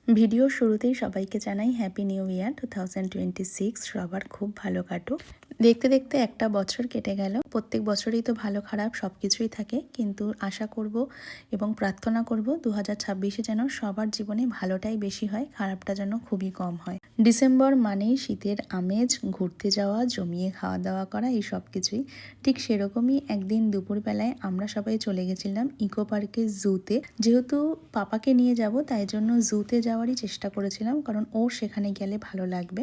Video শুরুতেই সবাইকে জানাই হ্যাপি নিউ ইয়ার 2026। সবার খুব ভালো কাটুক। দেখতে দেখতে একটা বছর কেটে গেল। প্রত্যেক বছরই তো ভালো খারাপ সব কিছুই থাকে, কিন্তু আশা করব এবং প্রার্থনা করব 2026-এ যেন সবার জীবনে ভালোটাই বেশি হয়, খারাপটা যেন খুবই কম হয়। ডিসেম্বর মানেই শীতের আমেজ, ঘুরতে যাওয়া, জমিয়ে খাওয়া দাওয়া করা, এই সব কিছুই। ঠিক সেরকমই একদিন দুপুরবেলায় আমরা সবাই চলে গেছিলাম ইকো পার্কে, জুতে। যেহেতু পাপাকে নিয়ে যাব তাই জন্য জুতে যাওয়ারই চেষ্টা করেছিলাম, কারণ ওর সেখানে গেলে ভালো লাগবে।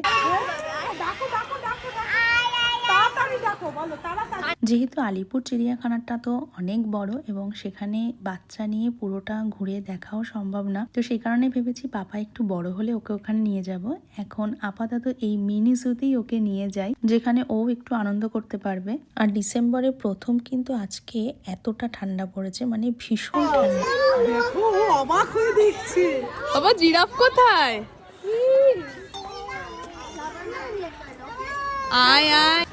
যেহেতু আলিপুর চিড়িয়াখানাটা তো অনেক বড় এবং সেখানে বাচ্চা নিয়ে পুরোটা ঘুরে দেখাও সম্ভব না, তো সেই কারণে ভেবেছি পাপা একটু বড় হলে ওকে ওখানে নিয়ে যাব। এখন আপাতত এই মিনি জুতেই ওকে নিয়ে যাই, যেখানে ও একটু আনন্দ করতে পারবে। আর ডিসেম্বরের প্রথম কিন্তু আজকে এতটা ঠান্ডা পড়েছে, মানে ভীষণ ঠান্ডা। দেখো অবাক হয়ে দেখছে। বাবা জিরাফ কোথায়? আয় আয়,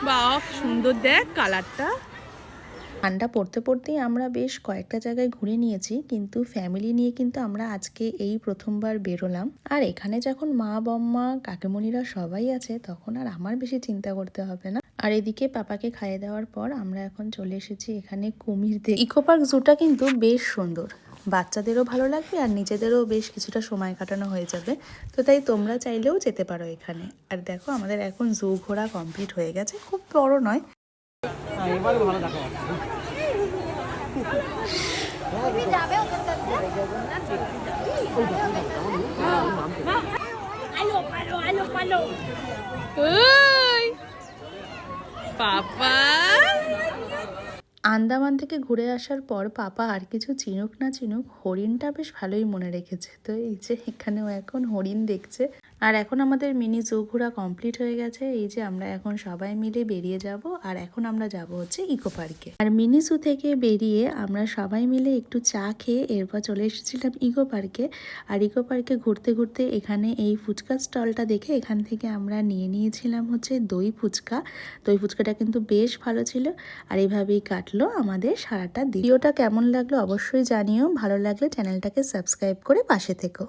বাহ সুন্দর, দেখ কালারটা। ঠান্ডা পড়তে পড়তেই আমরা বেশ কয়েকটা জায়গায় ঘুরে নিয়েছি, কিন্তু ফ্যামিলি নিয়ে কিন্তু আমরা আজকে এই প্রথমবার বেরোলাম। আর এখানে যখন মা বম্মা কাকিমণিরা সবাই আছে তখন আর আমার বেশি চিন্তা করতে হবে না। আর এদিকে পাপাকে খাইয়ে দেওয়ার পর আমরা এখন চলে এসেছি এখানে কুমির দেখতে। ইকো পার্ক জুটা কিন্তু বেশ সুন্দর, বাচ্চাদেরও ভালো লাগবে আর নিজেদেরও বেশ কিছুটা সময় কাটানো হয়ে যাবে। তো তাই তোমরা চাইলেও যেতে পারো এখানে। আর দেখো আমাদের এখন জু ঘোরা কমপ্লিট হয়ে গেছে, খুব বড় নয়। এবার ভালো দেখা যাচ্ছে। ওই পাপা, আন্দামান থেকে ঘুরে আসার পর পাপা আর কিছু চিনুক না চিনুক হরিণটা বেশ ভালোই মনে রেখেছে। তো এই যে এখানেও এখন হরিণ দেখছে। আর এখন আমাদের মিনি জু ঘোরা কমপ্লিট হয়ে গেছে। এই যে আমরা এখন সবাই মিলে বেরিয়ে যাব, আর এখন আমরা যাব হচ্ছে ইকো পার্কে। আর মিনি জু থেকে বেরিয়ে আমরা সবাই মিলে একটু চা খেয়ে এরপর চলে এসেছিলাম ইকো পার্কে। আর ইকো পার্কে ঘুরতে ঘুরতে এখানে এই ফুচকা স্টলটা দেখে এখান থেকে আমরা নিয়েছিলাম হচ্ছে দই ফুচকা। দই ফুচকাটা কিন্তু বেশ ভালো ছিল। আর এইভাবেই কাটলো আমাদের সারাটা দিন। ভিডিওটা কেমন লাগলো অবশ্যই জানিও, ভালো লাগলে চ্যানেলটাকে সাবস্ক্রাইব করে পাশে থেকো।